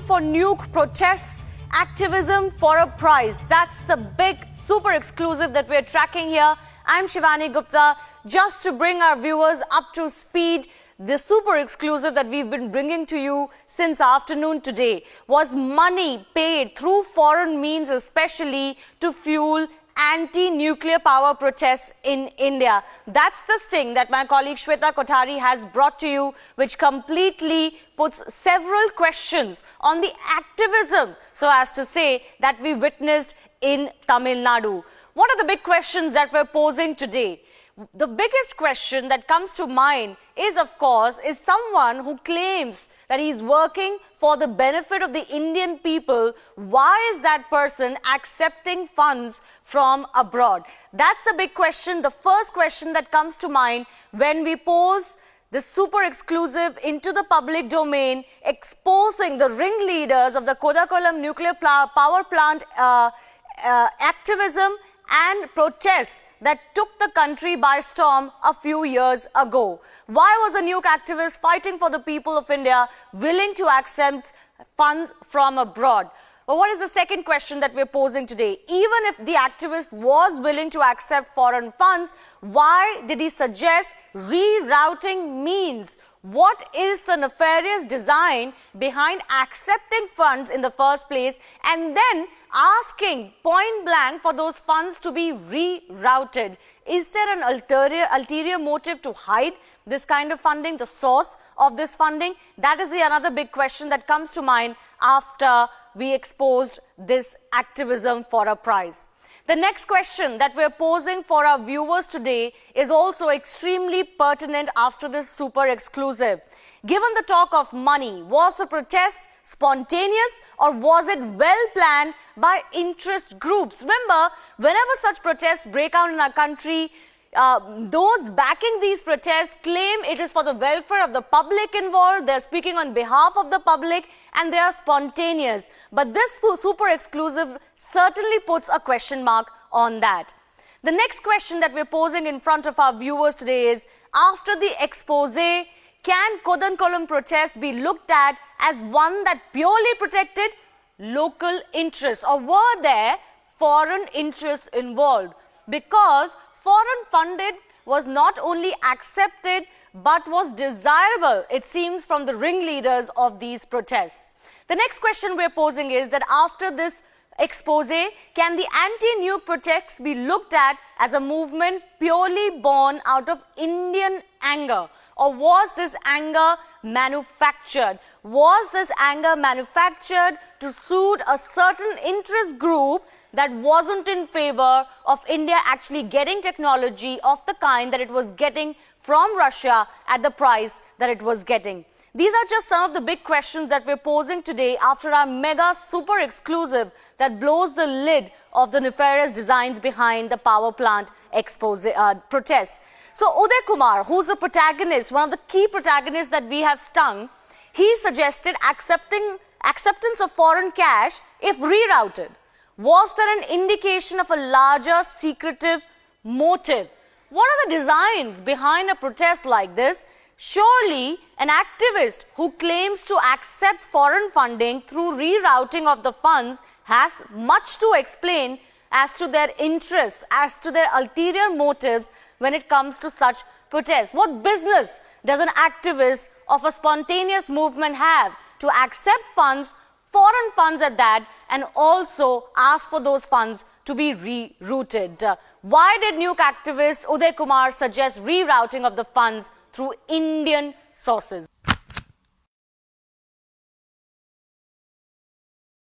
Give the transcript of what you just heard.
for nuke protests, activism for a prize. That's the big, super exclusive that we're tracking here. I'm Shivani Gupta. Just to bring our viewers up to speed, the super exclusive that we've been bringing to you since afternoon today was money paid through foreign means, especially to fuel anti-nuclear power protests in India. That's the sting that my colleague Shweta Kothari has brought to you, which completely puts several questions on the activism, so as to say, that we witnessed in Tamil Nadu. What are the big questions that we're posing today? The biggest question that comes to mind is, of course, is someone who claims that he's working for the benefit of the Indian people. Why is that person accepting funds from abroad? That's the big question, the first question that comes to mind when we pose the super exclusive into the public domain, exposing the ringleaders of the Kudankulam nuclear power plant activism and protests that took the country by storm a few years ago. Why was a nuke activist fighting for the people of India willing to accept funds from abroad? Well, what is the second question that we're posing today? Even if the activist was willing to accept foreign funds, why did he suggest rerouting means? What is the nefarious design behind accepting funds in the first place and then asking point blank for those funds to be rerouted? Is there an ulterior motive to hide this kind of funding, the source of this funding? That is another big question that comes to mind after we exposed this activism for a prize. The next question that we're posing for our viewers today is also extremely pertinent after this super exclusive. Given the talk of money, was the protest spontaneous or was it well planned by interest groups? Remember, whenever such protests break out in our country, those backing these protests claim it is for the welfare of the public involved, they're speaking on behalf of the public, and they are spontaneous. But this super exclusive certainly puts a question mark on that. The next question that we're posing in front of our viewers today is, after the expose, can Kudankulam protests be looked at as one that purely protected local interests, or were there foreign interests involved? Because foreign funded was not only accepted but was desirable, it seems, from the ringleaders of these protests. The next question we're posing is that after this expose, can the anti-nuke protests be looked at as a movement purely born out of Indian anger? Or was this anger manufactured? Was this anger manufactured to suit a certain interest group that wasn't in favor of India actually getting technology of the kind that it was getting from Russia at the price that it was getting? These are just some of the big questions that we're posing today after our mega super exclusive that blows the lid of the nefarious designs behind the power plant protests. So Uday Kumar, who's the protagonist, one of the key protagonists that we have stung, he suggested acceptance of foreign cash if rerouted. Was there an indication of a larger secretive motive? What are the designs behind a protest like this? Surely an activist who claims to accept foreign funding through rerouting of the funds has much to explain as to their interests, as to their ulterior motives when it comes to such protests. What business does an activist of a spontaneous movement have to accept funds, foreign funds at that, and also ask for those funds to be rerouted? Why did nuke activist Uday Kumar suggest rerouting of the funds through Indian sources?